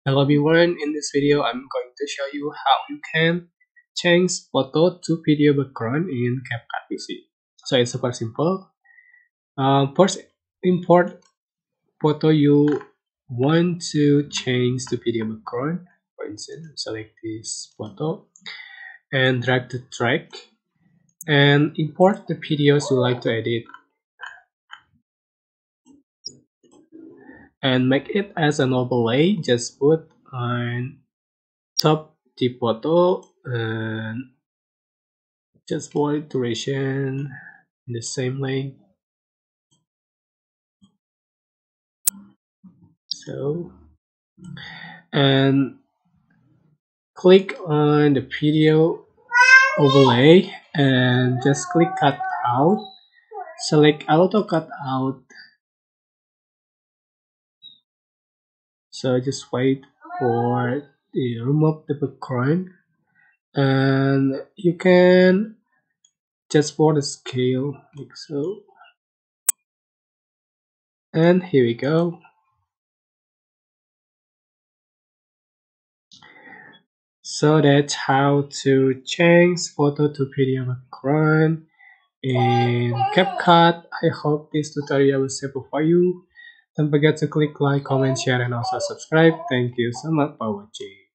Hello everyone, in this video I'm going to show you how you can change photo to video background in CapCut PC. So it's super simple. First, import photo you want to change to video background. For instance, select this photo and drag the track and import the videos you like to edit and make it as an overlay. Just put on top the photo and just for duration in the same length. So, and click on the video overlay and just click cut out. Select auto cut out. So just wait for the remove the background, and you can just for the scale like so. And here we go. So that's how to change photo to video background in CapCut. I hope this tutorial was helpful for you. Don't forget to click like, comment, share, and also subscribe. Thank you so much for watching.